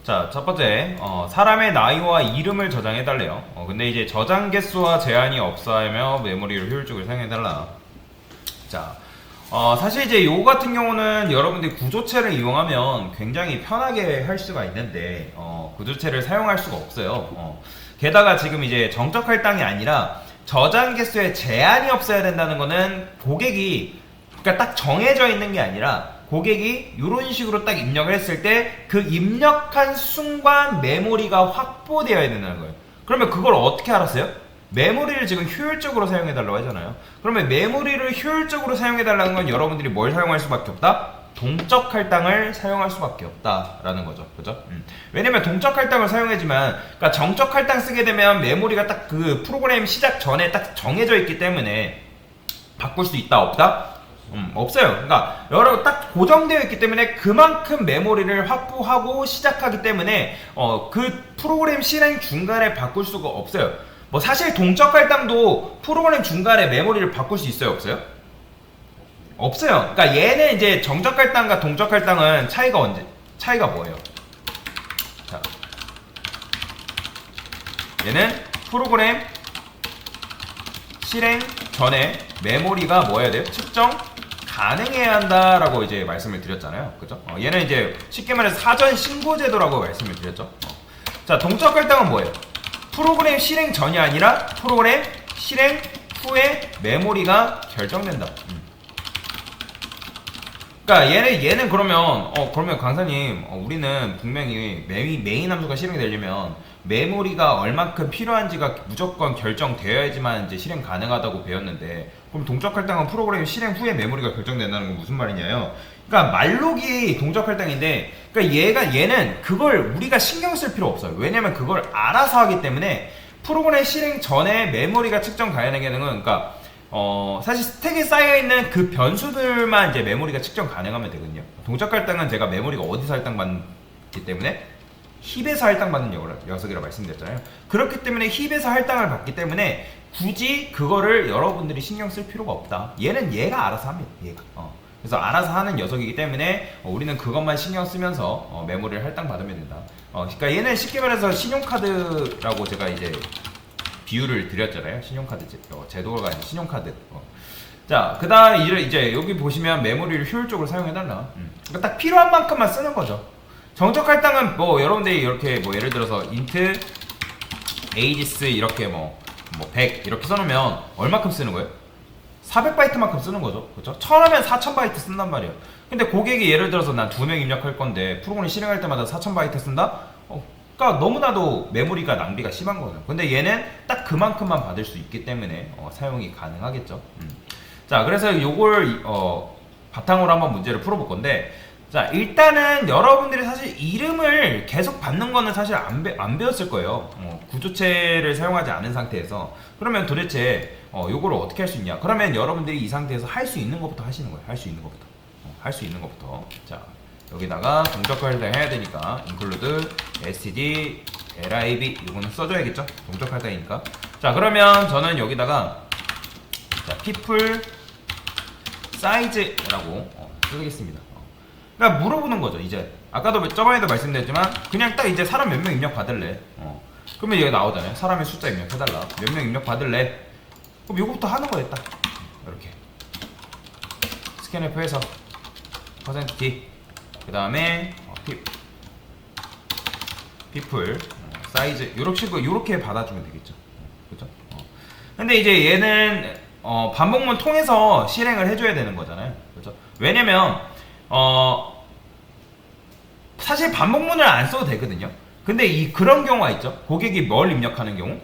자, 첫 번째, 사람의 나이와 이름을 저장해달래요. 근데 이제 저장 개수와 제한이 없어하며 메모리를 효율적으로 사용해달라. 자, 사실 이제 요거 같은 경우는 여러분들이 구조체를 이용하면 굉장히 편하게 할 수가 있는데, 구조체를 사용할 수가 없어요. 게다가 지금 이제 정적 할당이 아니라 저장 개수에 제한이 없어야 된다는 거는 고객이, 그러니까 딱 정해져 있는 게 아니라 고객이 이런 식으로 딱 입력을 했을 때 그 입력한 순간 메모리가 확보되어야 된다는 거예요. 그러면 그걸 어떻게 알았어요? 메모리를 지금 효율적으로 사용해 달라고 하잖아요. 그러면 메모리를 효율적으로 사용해 달라는 건 여러분들이 뭘 사용할 수밖에 없다? 동적 할당을 사용할 수밖에 없다라는 거죠. 그죠? 왜냐면 동적 할당을 사용해주면, 그러니까 정적 할당 쓰게 되면 메모리가 딱 그 프로그램 시작 전에 딱 정해져 있기 때문에 바꿀 수 있다 없다? 없어요. 그러니까 여러 딱 고정되어 있기 때문에 그만큼 메모리를 확보하고 시작하기 때문에 그 프로그램 실행 중간에 바꿀 수가 없어요. 뭐 사실 동적 할당도 프로그램 중간에 메모리를 바꿀 수 있어요, 없어요? 없어요. 그러니까 얘는 이제 정적 할당과 동적 할당은 차이가 뭐예요? 자, 얘는 프로그램 실행 전에 메모리가 뭐 해야 돼요? 측정 가능해야 한다라고 이제 말씀을 드렸잖아요. 그죠? 얘는 이제 쉽게 말해서 사전 신고 제도라고 말씀을 드렸죠. 자, 동적 할당은 뭐예요? 프로그램 실행 전이 아니라 프로그램 실행 후에 메모리가 결정된다. 그러니까 얘는 그러면 강사님, 우리는 분명히 메인 함수가 실행이 되려면 메모리가 얼만큼 필요한지가 무조건 결정되어야지만 이제 실행 가능하다고 배웠는데, 그럼 동적 할당은 프로그램 실행 후에 메모리가 결정된다는 건 무슨 말이냐요? 그러니까 말록이 동적 할당인데, 그러니까 얘는 그걸 우리가 신경 쓸 필요 없어요. 왜냐면 그걸 알아서 하기 때문에 프로그램 실행 전에 메모리가 측정 가능하는 건, 그러니까 사실 스택에 쌓여있는 그 변수들만 이제 메모리가 측정 가능하면 되거든요. 동적 할당은 제가 메모리가 어디서 할당받기 때문에 힙에서 할당받는 녀석이라고 말씀드렸잖아요. 그렇기 때문에 힙에서 할당을 받기 때문에 굳이 그거를 여러분들이 신경 쓸 필요가 없다. 얘가 알아서 합니다. 얘가. 그래서 알아서 하는 녀석이기 때문에 우리는 그것만 신경 쓰면서 메모리를 할당받으면 된다. 그러니까 얘는 쉽게 말해서 신용카드라고 제가 이제 비유를 드렸잖아요. 신용카드 제도가 아닌 신용카드. 자, 그 다음에 이제 여기 보시면 메모리를 효율적으로 사용해달라. 그러니까 딱 필요한 만큼만 쓰는 거죠. 정적 할당은 뭐 여러분들이 이렇게 뭐 예를 들어서 int ages 이렇게 뭐 100 이렇게 써놓으면 얼마큼 쓰는 거예요? 400바이트만큼 쓰는 거죠. 그렇죠? 1000하면 4000바이트 쓴단 말이에요. 근데 고객이 예를 들어서 난 2명 입력할 건데 프로그램 실행할 때마다 4000바이트 쓴다? 그러니까 너무나도 메모리가 낭비가 심한 거죠. 근데 얘는 딱 그만큼만 받을 수 있기 때문에 사용이 가능하겠죠. 자, 그래서 요걸 바탕으로 한번 문제를 풀어볼 건데, 자, 일단은 여러분들이 사실 이름을 계속 받는 거는 사실 안 배웠을 거예요. 구조체를 사용하지 않은 상태에서. 그러면 도대체 요거를 어떻게 할 수 있냐? 그러면 여러분들이 이 상태에서 할 수 있는 것부터 하시는 거예요. 할 수 있는 것부터. 할 수 있는 것부터. 자, 여기다가 동적 할당 해야 되니까 include std lib 이거는 써줘야겠죠? 동적 할당이니까. 자, 그러면 저는 여기다가 people size라고 쓰겠습니다. 그러니까 물어보는 거죠. 이제 아까도 저번에도 말씀드렸지만 그냥 딱 이제 사람 몇 명 입력 받을래. 그러면 얘가 나오잖아요. 사람의 숫자 입력해달라. 몇 명 입력 받을래. 그럼 요거부터 하는 거예요. 딱 이렇게 스캔F해서 %t 그 다음에 people size 요렇게 받아주면 되겠죠. 그죠? 근데 이제 얘는 반복문 통해서 실행을 해줘야 되는 거잖아요. 그죠? 왜냐면 사실 반복문을 안 써도 되거든요. 근데 그런 경우가 있죠. 고객이 뭘 입력하는 경우?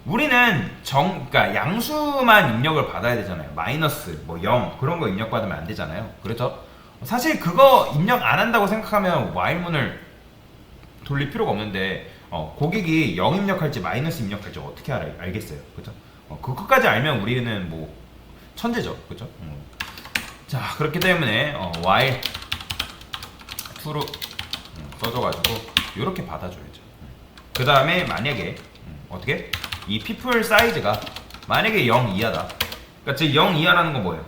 우리는 그러니까 양수만 입력을 받아야 되잖아요. 마이너스, 0 그런 거 입력받으면 안 되잖아요. 그렇죠? 사실 그거 입력 안 한다고 생각하면 while문을 돌릴 필요가 없는데 고객이 0 입력할지 마이너스 입력할지 어떻게 알겠어요. 그죠? 그것까지 알면 우리는 뭐 천재죠. 그죠? 자, 그렇기 때문에 while true로 써줘가지고 이렇게 받아줘야죠. 그 다음에 만약에 어떻게? 이 people 사이즈가 만약에 0 이하다. 그러니까 즉 0 이하라는 건 뭐예요?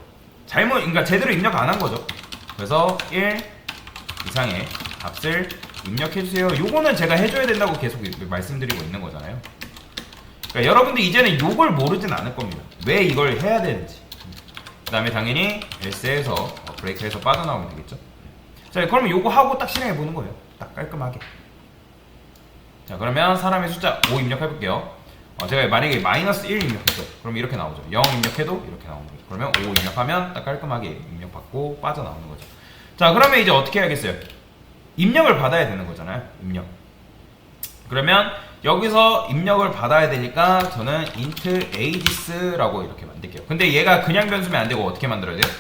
그러니까 제대로 입력 안 한 거죠. 그래서 1 이상의 값을 입력해주세요. 요거는 제가 해줘야 된다고 계속 말씀드리고 있는 거잖아요. 그러니까 여러분들 이제는 요걸 모르진 않을 겁니다. 왜 이걸 해야 되는지. 그 다음에 당연히 else에서 브레이크에서 빠져나오면 되겠죠. 자, 그러면 요거 하고 딱 실행해 보는 거예요. 딱 깔끔하게. 자, 그러면 사람의 숫자 5 입력해 볼게요. 제가 만약에 마이너스 1 입력했어요. 그럼 이렇게 나오죠. 0 입력해도 이렇게 나오는 거죠. 그러면 5 입력하면 딱 깔끔하게 입력받고 빠져나오는 거죠. 자, 그러면 이제 어떻게 해야겠어요? 입력을 받아야 되는 거잖아요. 입력. 그러면 여기서 입력을 받아야 되니까 저는 int ages라고 이렇게 만들게요. 근데 얘가 그냥 변수면 안 되고 어떻게 만들어야 돼요?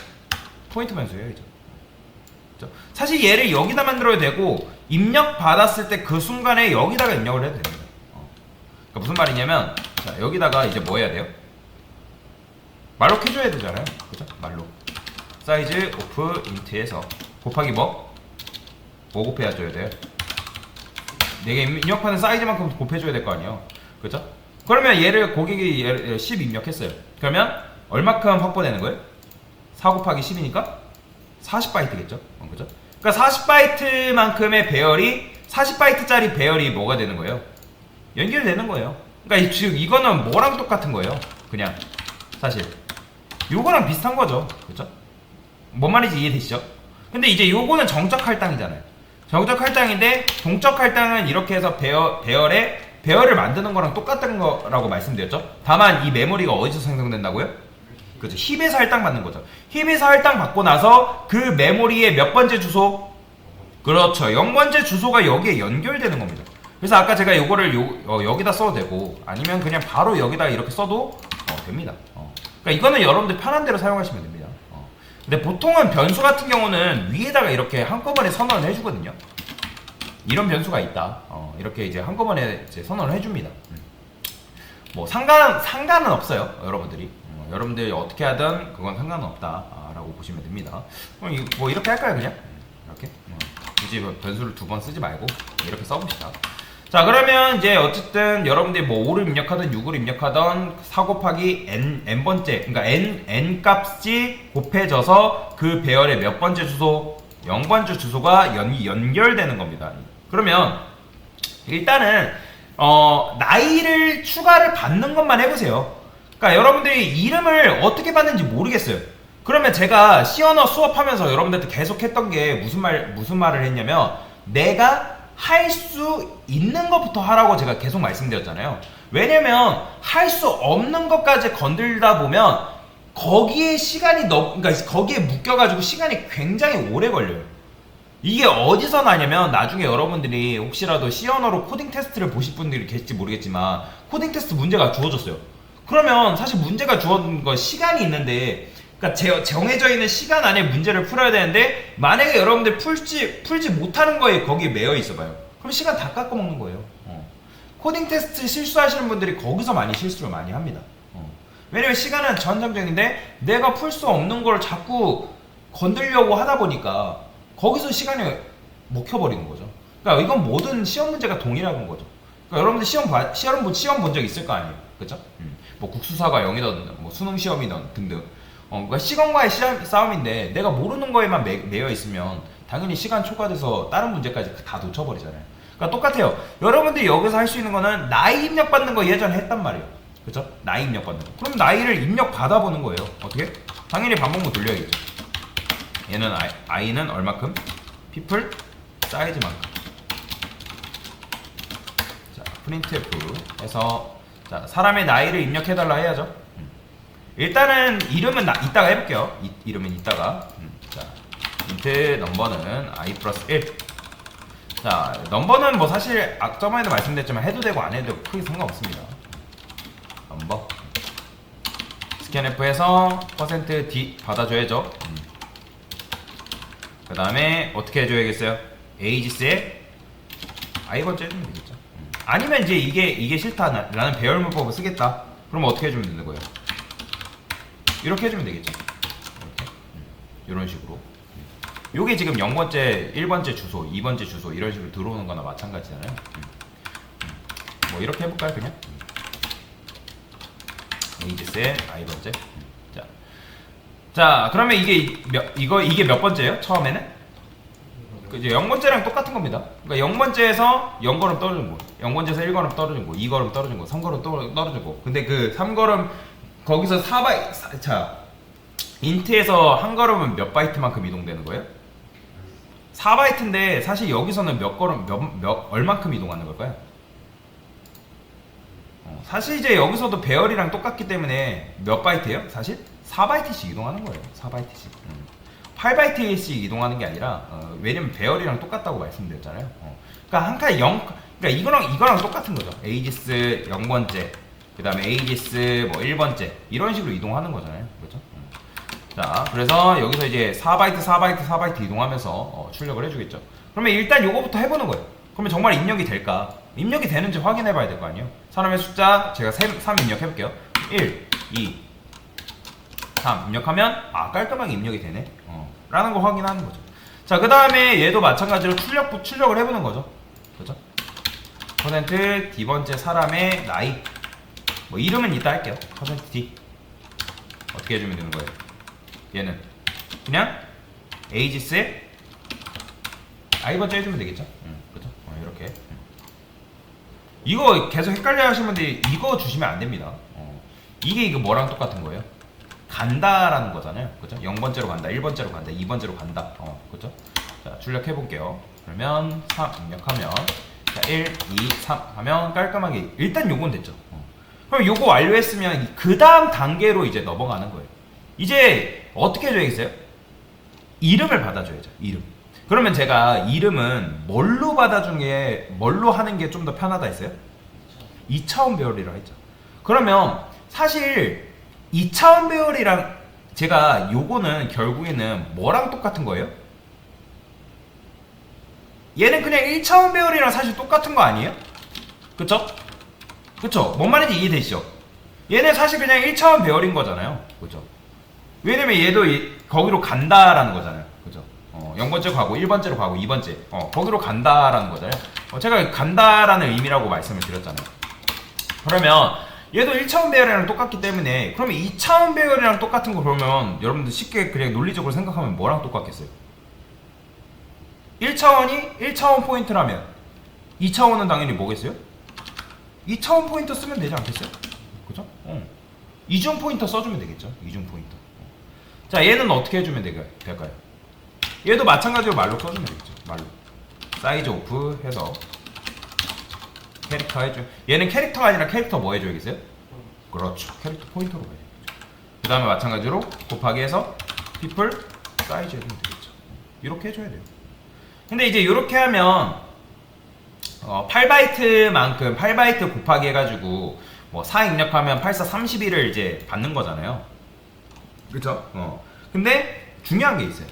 포인트 변수예요, 이제. 사실 얘를 여기다 만들어야 되고 입력 받았을 때 그 순간에 여기다가 입력을 해도 됩니다. 그러니까 무슨 말이냐면, 자, 여기다가 이제 뭐 해야 돼요? 말록 해줘야 되잖아요. 그죠? 말록. 사이즈 오프 인트에서 곱하기 뭐? 뭐 곱해줘야 돼요? 내가 입력하는 사이즈만큼 곱해줘야 될 거 아니에요. 그죠? 그러면 얘를 고객이 얘를 10 입력했어요. 그러면 얼마큼 확보되는 거예요? 4 곱하기 10이니까 40바이트겠죠? 그죠? 그러니까 40바이트만큼의 배열이 40바이트짜리 배열이 뭐가 되는 거예요? 연결되는 거예요. 그러니까 지금 이거는 뭐랑 똑같은 거예요? 그냥 사실 요거랑 비슷한 거죠. 그죠? 뭔 말인지 이해되시죠? 근데 이제 요거는 정적 할당이잖아요. 정적 할당인데 동적 할당은 이렇게 해서 배열을 만드는 거랑 똑같은 거라고 말씀드렸죠. 다만 이 메모리가 어디서 생성된다고요? 그죠? 힙에서 할당 받는 거죠. 힙에서 할당 받고 나서 그 메모리의 몇 번째 주소? 그렇죠. 0번째 주소가 여기에 연결되는 겁니다. 그래서 아까 제가 요거를 여기다 써도 되고 아니면 그냥 바로 여기다 이렇게 써도 됩니다. 그러니까 이거는 여러분들 편한 대로 사용하시면 됩니다. 근데 보통은 변수 같은 경우는 위에다가 이렇게 한꺼번에 선언을 해주거든요. 이런 변수가 있다. 이렇게 이제 한꺼번에 이제 선언을 해줍니다. 뭐 상관은 없어요, 여러분들이. 여러분들이 어떻게 하든 그건 상관은 없다라고 보시면 됩니다. 뭐 이렇게 할까요, 그냥? 이렇게 굳이 변수를 2번 쓰지 말고 이렇게 써봅시다. 자, 그러면 이제 어쨌든 여러분들이 뭐 5를 입력하든 6을 입력하든 4 곱하기 n번째, 그러니까 n 값이 곱해져서 그 배열의 몇 번째 주소? 0번째 주소가 연결되는 겁니다. 그러면 일단은 나이를 추가를 받는 것만 해보세요. 그러니까 여러분들이 이름을 어떻게 받는지 모르겠어요. 그러면 제가 C 언어 수업하면서 여러분들한테 계속 했던 게 무슨 말을 했냐면, 내가 할 수 있는 것부터 하라고 제가 계속 말씀드렸잖아요. 왜냐면 할 수 없는 것까지 건들다 보면 거기에 시간이 그러니까 거기에 묶여가지고 시간이 굉장히 오래 걸려요. 이게 어디서 나냐면, 나중에 여러분들이 혹시라도 C 언어로 코딩 테스트를 보실 분들이 계실지 모르겠지만 코딩 테스트 문제가 주어졌어요. 그러면 사실 문제가 주어진 거 시간이 있는데, 그러니까 정해져 있는 시간 안에 문제를 풀어야 되는데 만약에 여러분들 풀지 못하는 거에 거기에 매여 있어봐요. 그럼 시간 다 깎아먹는 거예요. 코딩 테스트 실수하시는 분들이 거기서 많이 실수를 많이 합니다. 왜냐면 시간은 전장적인데 내가 풀 수 없는 걸 자꾸 건들려고 하다 보니까 거기서 시간이 먹혀버리는 거죠. 그러니까 이건 모든 시험 문제가 동일한 거죠. 그러니까 여러분들 시험 본 적 있을 거 아니에요. 그죠? 뭐 국수사가 0이든 뭐 수능 시험이든 등등. 그러니까 시간과의 싸움인데 내가 모르는 거에만 매여 있으면 당연히 시간 초과돼서 다른 문제까지 다 놓쳐버리잖아요. 그러니까 똑같아요. 여러분들이 여기서 할 수 있는 거는 나이 입력 받는 거 예전에 했단 말이에요. 그죠? 나이 입력 받는 거. 그럼 나이를 입력 받아보는 거예요. 어떻게? 당연히 반복문 돌려야겠죠. 얘는 i는 얼마큼? people 사이즈만큼. 자, printf 해서 자, 사람의 나이를 입력해달라 해야죠. 일단은 이름은 이따가 해볼게요. 이름은 이따가. 자, int 넘버는 i 플러스 1. 자, 넘버는 뭐 사실 저번에도 말씀드렸지만 해도 되고 안 해도 크게 상관없습니다. 넘버 scanf에서 %d 받아줘야죠. 그 다음에 어떻게 해줘야겠어요? ages에 i번째 해주면 되겠죠. 아니면 이제 이게 싫다, 나는 배열 문법을 쓰겠다, 그럼 어떻게 해주면 되는 거예요? 이렇게 해주면 되겠죠. 이렇게. 이런 식으로. 요게 지금 0번째, 1번째 주소, 2번째 주소 이런 식으로 들어오는 거나 마찬가지잖아요. 뭐 이렇게 해볼까요, 그냥? ages에 i번째. 자, 그러면 이게 몇 번째예요? 처음에는? 이제 0번째랑 똑같은 겁니다. 그러니까 0번째에서 0걸음 떨어진 거, 0번째에서 1걸음 떨어진 거, 2걸음 떨어진 거, 3걸음 떨어진 거. 근데 그 3걸음 거기서 자 인트에서 한 걸음은 몇 바이트만큼 이동되는 거예요? 4바이트인데 사실 여기서는 몇 걸음 얼만큼 이동하는 걸까요? 사실 이제 여기서도 배열이랑 똑같기 때문에 몇 바이트예요? 사실 4바이트씩 이동하는 거예요. 4바이트씩. 8바이트씩 이동하는 게 아니라 왜냐면 배열이랑 똑같다고 말씀드렸잖아요. 그러니까 한 칸에 0, 그러니까 이거랑 똑같은 거죠. 에이지스 0번째, 그 다음에 에이지스 뭐 1번째 이런 식으로 이동하는 거잖아요. 그렇죠? 자, 그래서 여기서 이제 4바이트 이동하면서 출력을 해주겠죠. 그러면 일단 요거부터 해보는 거예요. 그러면 정말 입력이 될까? 입력이 되는지 확인해 봐야 될 거 아니에요. 사람의 숫자 제가 3 입력해 볼게요. 1, 2, 3 입력하면 깔끔하게 입력이 되네 라는 거 확인하는 거죠. 자, 그 다음에 얘도 마찬가지로 출력을 해보는 거죠. 그죠? 퍼센트 D번째 사람의 나이, 뭐 이름은 이따 할게요. 퍼센트 D 어떻게 해주면 되는 거예요? 얘는 그냥 에이지스에 I번째 해주면 되겠죠? 그죠? 이렇게. 이거 계속 헷갈려 하시는 분들이 이거 주시면 안 됩니다. 이게 이거 뭐랑 똑같은 거예요? 간다라는 거잖아요. 그죠? 0번째로 간다, 1번째로 간다, 2번째로 간다. 그죠? 자, 출력해 볼게요. 그러면 3 입력하면 자, 1, 2, 3 하면 깔끔하게 일단 요건 됐죠. 그럼 요거 완료했으면 그 다음 단계로 이제 넘어가는 거예요. 이제 어떻게 해줘야겠어요? 이름을 받아줘야죠. 이름. 그러면 제가 이름은 뭘로 뭘로 하는 게 좀 더 편하다 했어요? 2차원 배열이라고 했죠. 그러면 사실 2차원 배열이랑 제가 요거는 결국에는 뭐랑 똑같은 거예요? 얘는 그냥 1차원 배열이랑 사실 똑같은 거 아니에요? 그쵸? 그쵸? 뭔 말인지 이해되시죠? 얘는 사실 그냥 1차원 배열인 거잖아요. 그죠? 왜냐면 얘도 거기로 간다라는 거잖아요. 그죠? 0번째로 가고 1번째로 가고 2번째 거기로 간다라는 거잖아요. 제가 간다라는 의미라고 말씀을 드렸잖아요. 그러면 얘도 1차원 배열이랑 똑같기 때문에 그러면 2차원 배열이랑 똑같은 거 그러면 여러분들 쉽게 그냥 논리적으로 생각하면 뭐랑 똑같겠어요? 1차원이 1차원 포인트라면 2차원은 당연히 뭐겠어요? 2차원 포인터 쓰면 되지 않겠어요? 그죠? 이중 포인터 써주면 되겠죠? 이중 포인터. 자, 얘는 어떻게 해주면 될까요? 얘도 마찬가지로 말로 써주면 되겠죠. 말로. 사이즈 오프 해서 캐릭터 해줘. 얘는 캐릭터가 아니라 캐릭터 뭐 해줘야겠어요? 그렇죠. 캐릭터 포인터로 가야죠. 그 다음에 마찬가지로 곱하기 해서 people 사이즈 해주면 되겠죠. 이렇게 해줘야 돼요. 근데 이제 이렇게 하면 8바이트만큼 8바이트 곱하기 해가지고 뭐 4 입력하면 84 32를 이제 받는 거잖아요. 그쵸? 근데 중요한 게 있어요.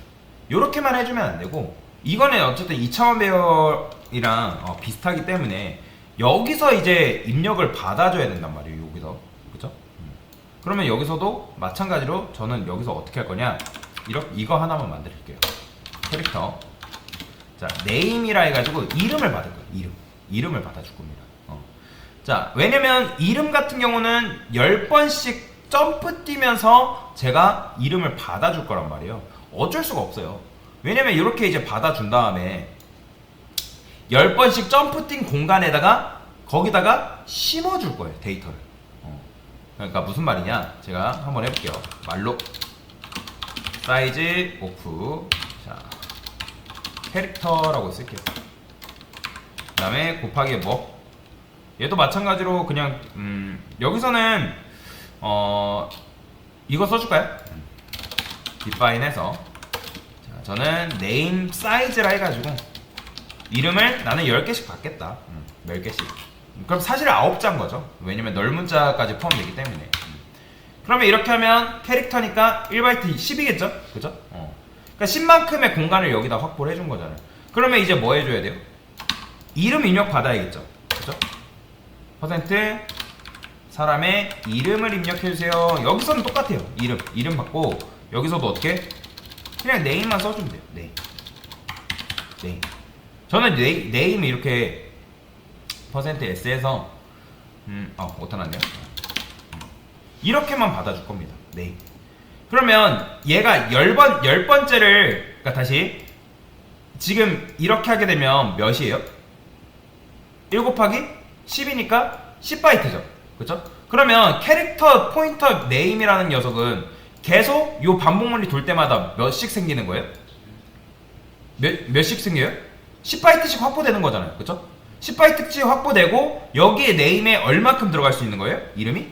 요렇게만 해주면 안 되고 이거는 어쨌든 2차원 배열이랑 비슷하기 때문에 여기서 이제 입력을 받아줘야 된단 말이에요. 여기서. 그죠? 그러면 여기서도 마찬가지로 저는 여기서 어떻게 할 거냐, 이거 하나만 만들게요. 캐릭터. 자, 네임이라 해가지고 이름을 받을 거예요. 이름을 받아줄 겁니다. 자, 왜냐면 이름 같은 경우는 10번씩 점프 뛰면서 제가 이름을 받아줄 거란 말이에요. 어쩔 수가 없어요. 왜냐면 이렇게 이제 받아준 다음에 10번씩 점프 뛴 공간에다가 거기다가 심어줄 거예요. 데이터를. 그러니까 무슨 말이냐, 제가 한번 해볼게요. 말로 사이즈 오프, 자 캐릭터라고 쓸게요. 그 다음에 곱하기 뭐, 얘도 마찬가지로 그냥 여기서는 이거 써줄까요? define 해서, 자, 저는 name size라 해가지고 이름을 나는 10개씩 받겠다. 10개씩. 그럼 사실 9자인 거죠. 왜냐면 널문자까지 포함되기 때문에. 그러면 이렇게 하면 캐릭터니까 1바이트 10이겠죠? 그죠? 그러니까 10만큼의 공간을 여기다 확보를 해준 거잖아요. 그러면 이제 뭐 해줘야 돼요? 이름 입력 받아야겠죠? 그죠? 퍼센트 사람의 이름을 입력해주세요. 여기서는 똑같아요. 이름 받고 여기서도 어떻게? 그냥 네임만 써주면 돼요. 네임. 저는 네임 이렇게 퍼센트 S에서 못하났네요. 이렇게만 받아줄 겁니다. 네임. 그러면 얘가 10번째를, 그러니까 다시 지금 이렇게 하게 되면 몇이에요? 1 곱하기 10이니까 10바이트죠. 그쵸? 그러면 캐릭터 포인터 네임이라는 녀석은 계속 요 반복문이 돌 때마다 몇씩 생기는 거예요? 몇씩 생겨요? 10바이트씩 확보되는 거잖아요. 그쵸? 10바이트씩 확보되고 여기에 네임에 얼마큼 들어갈 수 있는 거예요? 이름이?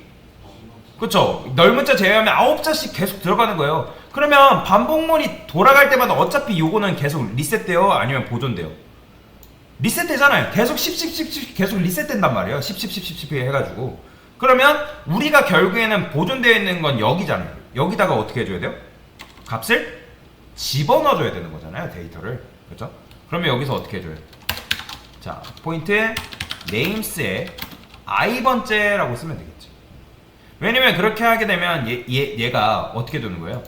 그쵸? 넓은 자 제외하면 9자씩 계속 들어가는 거예요. 그러면 반복문이 돌아갈 때마다 어차피 요거는 계속 리셋돼요? 아니면 보존돼요? 리셋되잖아요. 계속 10 계속 리셋된단 말이에요. 10 해가지고. 그러면 우리가 결국에는 보존되어 있는 건 여기잖아요. 여기다가 어떻게 해줘야 돼요? 값을 집어넣어줘야 되는 거잖아요. 데이터를. 그렇죠? 그러면 여기서 어떻게 해줘요? 자, 포인트 names에 i번째라고 쓰면 되겠죠. 왜냐면 그렇게 하게 되면 얘가 어떻게 되는 거예요?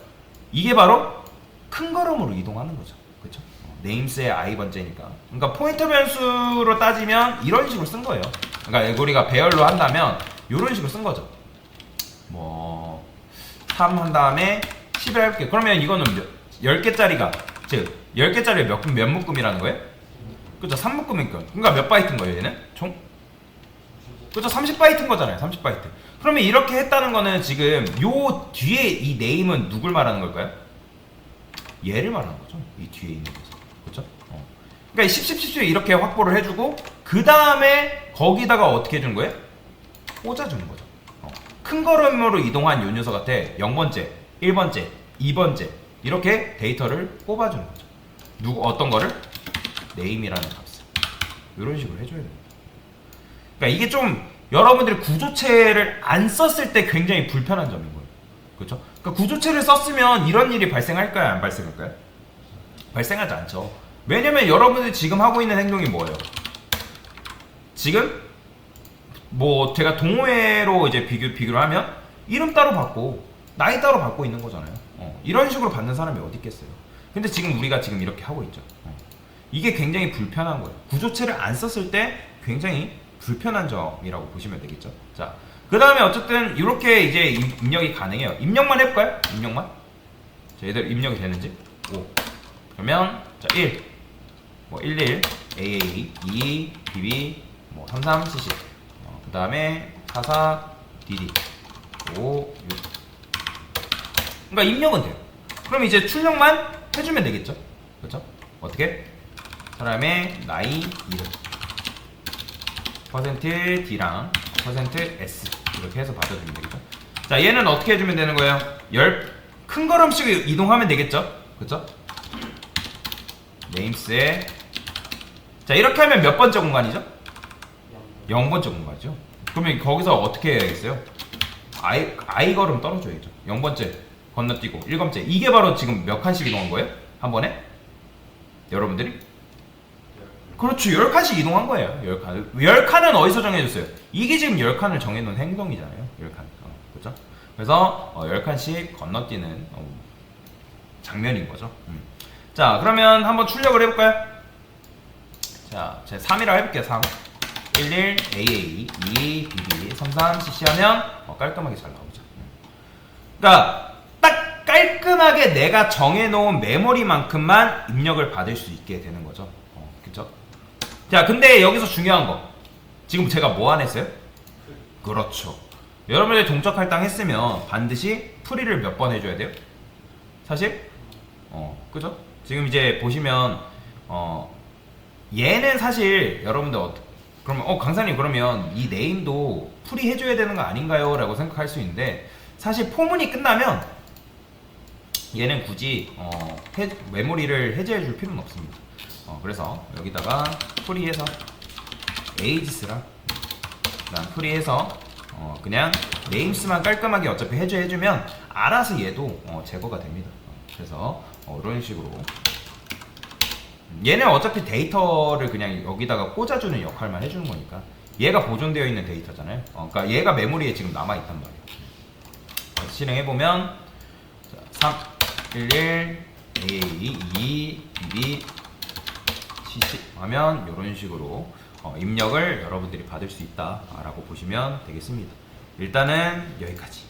이게 바로 큰 걸음으로 이동하는 거죠. 그렇죠? names의 i번째니까. 그러니까 포인터 변수로 따지면 이런 식으로 쓴 거예요. 그러니까 우리가 배열로 한다면 이런 식으로 쓴 거죠. 뭐 3 한 다음에 10을 해볼게. 그러면 이거는 10개짜리가 즉 10개짜리 몇 묶음이라는 거예요? 그죠? 3묶음이니까. 그러니까 몇 바이트인 거예요, 얘는? 총? 그죠? 30바이트인 거잖아요. 30바이트. 그러면 이렇게 했다는 거는 지금 요 뒤에 이 네임은 누굴 말하는 걸까요? 얘를 말하는 거죠. 이 뒤에 있는 거죠. 그렇죠? 그러니까 10 이렇게 확보를 해주고 그 다음에 거기다가 어떻게 해주는 거예요? 꽂아주는 거죠. 큰 걸음으로 이동한 요 녀석한테 0번째, 1번째, 2번째 이렇게 데이터를 뽑아주는 거죠. 어떤 거를? 네임이라는 값을. 이런 식으로 해줘야 됩니다. 그러니까 이게 좀 여러분들이 구조체를 안 썼을 때 굉장히 불편한 점인 거예요. 그렇죠? 그러니까 구조체를 썼으면 이런 일이 발생할까요? 안 발생할까요? 발생하지 않죠. 왜냐면 여러분들이 지금 하고 있는 행동이 뭐예요? 지금 뭐 제가 동호회로 이제 비교를 하면 이름 따로 받고 나이 따로 받고 있는 거잖아요. 이런 식으로 받는 사람이 어디 있겠어요. 근데 지금 우리가 지금 이렇게 하고 있죠. 이게 굉장히 불편한 거예요. 구조체를 안 썼을 때 굉장히 불편한 점이라고 보시면 되겠죠. 자, 그 다음에 어쨌든 이렇게 이제 입력이 가능해요. 입력만 해볼까요? 입력만. 자, 얘들 입력이 되는지. 5. 그러면 자, 1. 뭐 11, AA, 2, BB, 뭐 33, CC. 그 다음에 44, DD, 5, 6. 그러니까 입력은 돼요. 그럼 이제 출력만 해주면 되겠죠. 그렇죠? 어떻게? 사람의 나이, 이름. %D랑 %S 이렇게 해서 받아주면 되겠죠. 자, 얘는 어떻게 해주면 되는 거예요? 큰 걸음씩 이동하면 되겠죠. 그렇죠? 네임스에 자, 이렇게 하면 몇 번째 공간이죠? 0번째 공간이죠. 그러면 거기서 어떻게 해야겠어요? I 걸음 떨어져야죠. 0번째 건너뛰고 1번째. 이게 바로 지금 몇 칸씩 이동한 거예요? 한 번에? 여러분들이? 그렇죠. 10칸씩 이동한 거예요. 10칸. 10칸은 어디서 정해줬어요? 이게 지금 10칸을 정해놓은 행동이잖아요. 10칸. 그렇죠? 그래서 10칸씩 건너뛰는 장면인 거죠. 자, 그러면 한번 출력을 해볼까요? 자, 제가 3이라 고 해볼게요. 3. 11, AA, 2, BB, 33, CC 하면 깔끔하게 잘 나오죠. 그러니까 딱 깔끔하게 내가 정해놓은 메모리만큼만 입력을 받을 수 있게 되는 거죠. 그쵸? 자, 근데 여기서 중요한 거. 지금 제가 뭐 안 했어요? 그렇죠. 여러분들이 동적 할당 했으면 반드시 풀이를 몇 번 해줘야 돼요? 사실? 그죠? 지금 이제 보시면 얘는 사실 여러분들 그러면 강사님 그러면 이 네임도 풀이 해줘야 되는 거 아닌가요? 라고 생각할 수 있는데 사실 포문이 끝나면 얘는 굳이 메모리를 해제해 줄 필요는 없습니다. 그래서 여기다가 풀이해서 에이지스랑 그다음 풀이해서 그냥 네임스만 깔끔하게 어차피 해주면 알아서 얘도 제거가 됩니다. 그래서 이런 식으로 얘는 어차피 데이터를 그냥 여기다가 꽂아주는 역할만 해주는 거니까 얘가 보존되어 있는 데이터잖아요. 그러니까 얘가 메모리에 지금 남아있단 말이에요. 실행해보면 3, 11, AA, 2, BB, CC 하면 이런 식으로 입력을 여러분들이 받을 수 있다라고 보시면 되겠습니다. 일단은 여기까지.